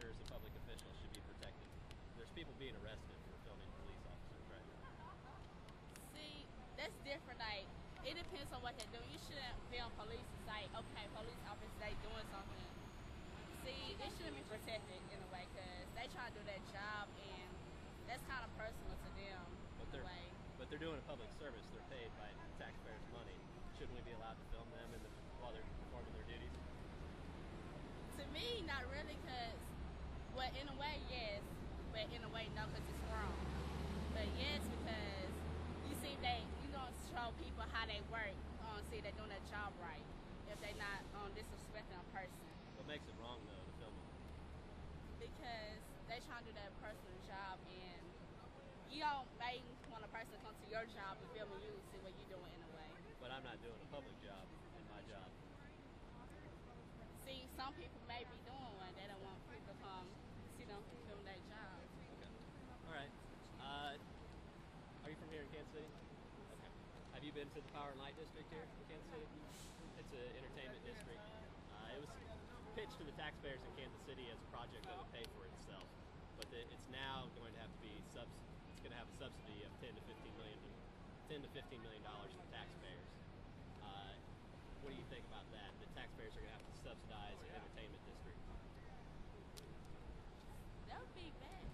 officers and public officials should be protected. There's people being arrested for filming police officers right now. See, that's different. Like, it depends on what they're doing. You shouldn't film police and say, okay, police officers, they doing something. See, it shouldn't be protected in a way because they try to do their job and that's kind of personal to them in a way. But they're doing a public service. They're paid by taxpayers' money. Shouldn't we be allowed to film them while they're performing their duties? To me, not really, because, well, in a way, yes, but in a way, no, because it's wrong. But yes, because you see, you don't show people how they work, see they're doing their job right, if they're not disrespecting a person. What makes it wrong, though, to film them? Because they trying to do their personal job, and you don't make when a person comes to your job and filming you, see what you're doing in a way. But I'm not doing a public job in my job. See, some people may be doing one. They don't want people to come see them film their job. Okay. All right. Are you from here in Kansas City? Okay. Have you been to the Power and Light District here in Kansas City? It's an entertainment district. It was pitched to the taxpayers in Kansas City as a project that would pay for itself, but it's now going to have to be it's going to have a subsidy of $10 to $15 million from taxpayers. What do you think about that? The taxpayers are going to have to subsidize an entertainment district. That would be bad.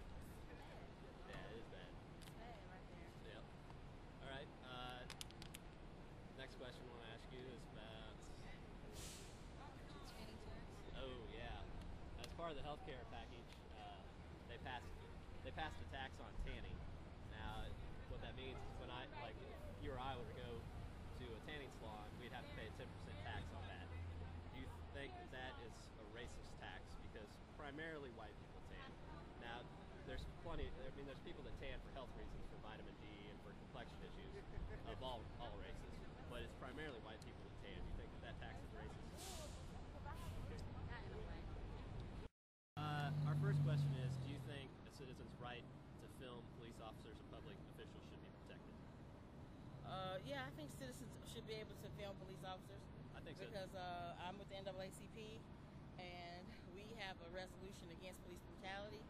Yeah, it is bad. It's bad right there. Yep. All right. Next question I want to ask you is about. Oh yeah. As part of the healthcare package, they passed a tax on tanning. Now, what that means is when if you or I were to go to a tanning salon, we'd have to pay a 10% tax on that. Do you think that is a racist tax? Because primarily white people tan. Now, there's people that tan for health reasons, for vitamin D and for complexion issues of all races. But it's primarily white people that tan. Do you think that tax is racist? Not in a way. Our first question is, do you think a citizen's right to film police officers and public officials should be protected? Yeah, I think citizens should be able to film police officers. I think so. Because I'm with the NAACP, and we have a resolution against police brutality,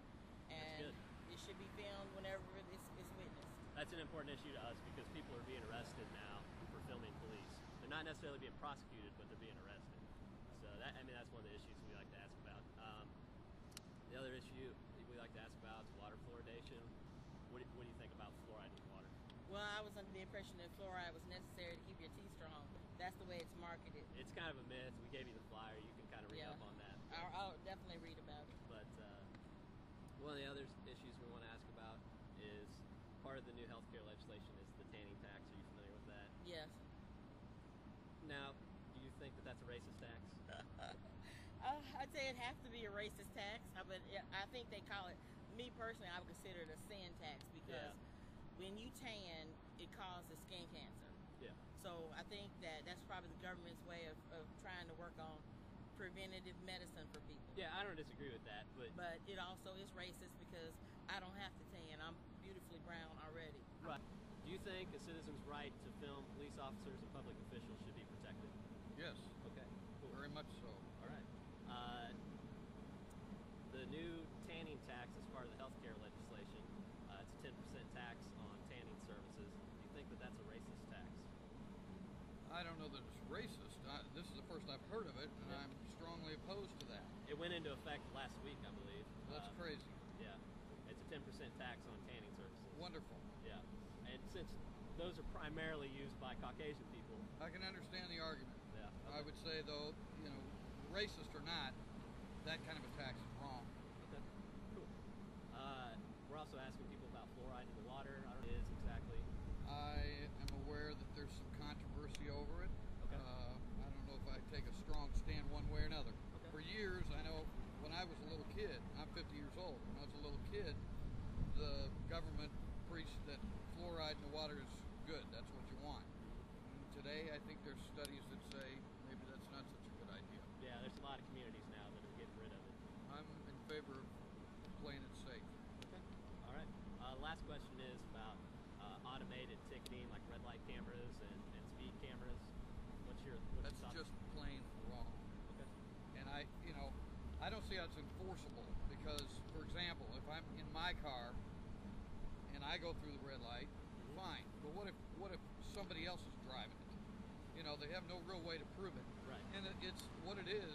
and it should be filmed whenever it's witnessed. That's an important issue to us because people are being arrested now for filming police. They're not necessarily being prosecuted, but they're being arrested. So that's one of the issues we like to ask about. The other issue we like to ask about is water fluoridation. What do you think about fluoride in water? Well, I was under the impression that fluoride was necessary to keep your teeth strong. That's the way it's marketed. It's kind of a myth. We gave you the flyer. You can kind of read up on that. I'll definitely read about it. But one of the other issues we want to ask about is part of the new healthcare legislation is the tanning tax. Are you familiar with that? Yes. Now, do you think that that's a racist tax? I'd say it'd have to be a racist tax, but I think they call it, me personally, I would consider it a sin tax because when you tan, it causes skin cancer. Yeah. So I think that's probably the government's way of trying to work on preventative medicine for people. Yeah, I don't disagree with that, but it also is racist because I don't have to tan. I'm beautifully brown already. Right. Do you think a citizen's right to film police officers and public officials should be protected? Yes. Okay. Cool. Very much so. All right. The new tanning tax is part of the healthcare legislation. It's a 10% tax on tanning services. Do you think that that's a racist tax? I don't know that it's racist. This is the first I've heard of it, and I'm strongly opposed to that. It went into effect last week, I believe. That's crazy. Yeah. It's a 10% tax on tanning services. Wonderful. Yeah. And since those are primarily used by Caucasian people. I can understand the argument. Yeah. Okay. I would say, though, racist or not, that kind of a tax is wrong. Okay. Cool. We're also asking people about fluoride in the water. I don't know what it is exactly. I am aware that there's some controversy over it. Okay. I don't know if I take a strong stand one way or another. Okay. For years, I know when I was a little kid, I'm 50 years old, when I was a little kid, the government preached that fluoride in the water is good. That's what you want. And today, I think there's studies that say maybe that's not such a good idea. Yeah, there's a lot of communities now that are getting rid of it. I'm in favor of playing it safe. Okay. All right. Last question is about automated ticketing, like red light cameras and speed cameras. What's your That's thoughts? just plain wrong. Okay. And I I don't see how it's enforceable because, for example, if I'm in my car and I go through the red light, fine. But what if somebody else is driving it? You know, they have no real way to prove it. Right. And it's what it is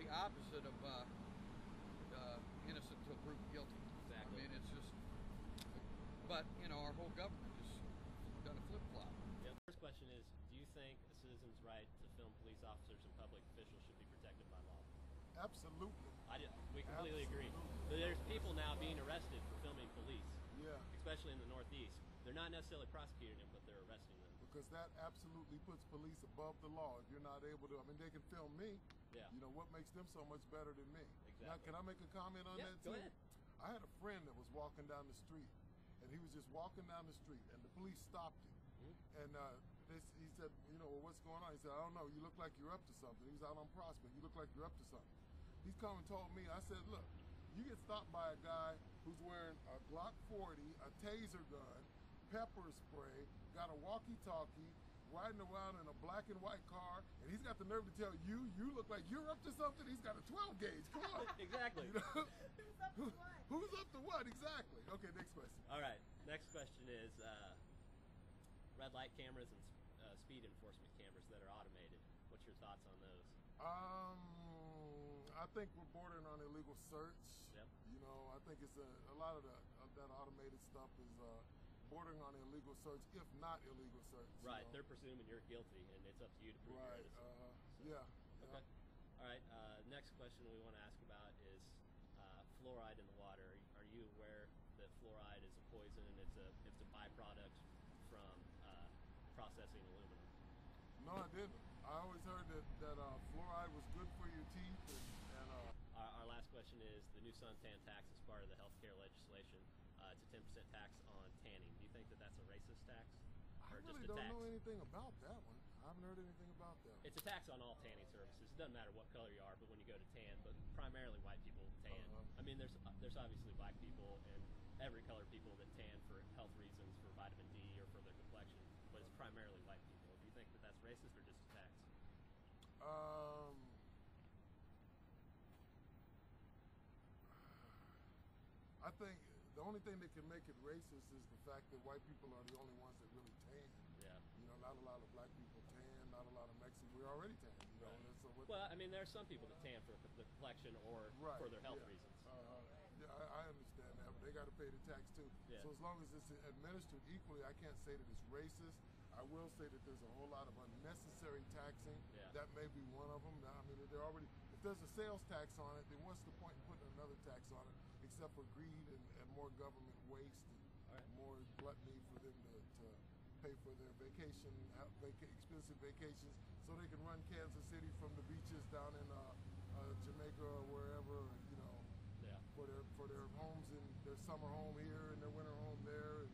the opposite of innocent until proven guilty. Exactly. I mean, it's just. But you know, our whole government has done a flip flop. Yeah. First question is, do you think a citizen's right to film police officers and public officials should be protected by law? Absolutely. We completely agree. But there's people now being arrested for filming police, Yeah. especially in the Northeast. They're not necessarily prosecuting them, but they're arresting them. Because that absolutely puts police above the law. If you're not able to, I mean, they can film me. Yeah. You know, what makes them so much better than me? Exactly. Now, can I make a comment on Yeah, that go too? ahead. I had a friend that was walking down the street, and he was just walking down the street, and the police stopped him. And he said, you know, well, what's going on? He said, I don't know. You look like you're up to something. He was out on Prospect. You look like you're up to something. He's come and told me, I said, look, you get stopped by a guy who's wearing a Glock 40, a taser gun, pepper spray, got a walkie-talkie, riding around in a black and white car, and he's got the nerve to tell you, you look like you're up to something. He's got a 12 gauge. Come on. Exactly. You know? Who's up to what? Exactly. Okay, next question. All right. Next question is red light cameras and speed enforcement cameras that are automated. What's your thoughts on those? I think we're bordering on illegal search. Yep. You know, I think it's a lot of that automated stuff is bordering on illegal search, if not illegal search. Right. You know? They're presuming you're guilty, and it's up to you to prove Right. you're innocent. Yeah. Okay. All right. Next question we want to ask about is fluoride in the water. Are you aware that fluoride is a poison and it's a byproduct from processing aluminum? No, I didn't. I always heard that fluoride was good for your teeth, and Our last question is the new suntan tax is part of the healthcare legislation. It's a 10% tax on tanning. Do you think that that's a racist tax? I Or just really a don't tax? know anything about that one. I haven't heard anything about that. It's a tax on all tanning services. It doesn't matter what color you are, but when you go to tan, but primarily white people tan. I mean, there's obviously black people and every color people that tan for health reasons, for vitamin D or for their complexion, but it's primarily white people. Do you think that that's racist or just a tax? I think the only thing that can make it racist is the fact that white people are the only ones that really tan. Yeah. You know, not a lot of black people tan, not a lot of Mexicans. We're already tan, you know. Right. And so Well, I mean, there are some people that tan for the complexion or right, for their health yeah. reasons. Yeah, I understand that, but they got to pay the tax too. Yeah. So as long as it's administered equally, I can't say that it's racist. I will say that there's a whole lot of unnecessary taxing. Yeah. That may be one of them. I mean, they're already, if there's a sales tax on it, then what's the point in putting another tax on it except for greed and more government waste and All right. more gluttony for them to pay for their vacation, expensive vacations, so they can run Kansas City from the beaches down in Jamaica or wherever, you know, Yeah. for their homes and their summer home here and their winter home there, and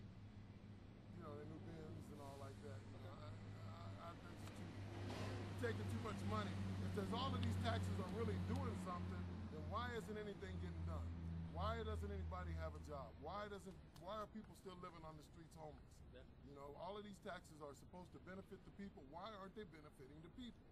you know, their new Benz and all like that. You know, I think it's taking too much money. If there's all of these taxes are really doing something, then why isn't anything getting done? Why doesn't anybody have a job? Why are people still living on the streets homeless? Yeah. You know, all of these taxes are supposed to benefit the people. Why aren't they benefiting the people?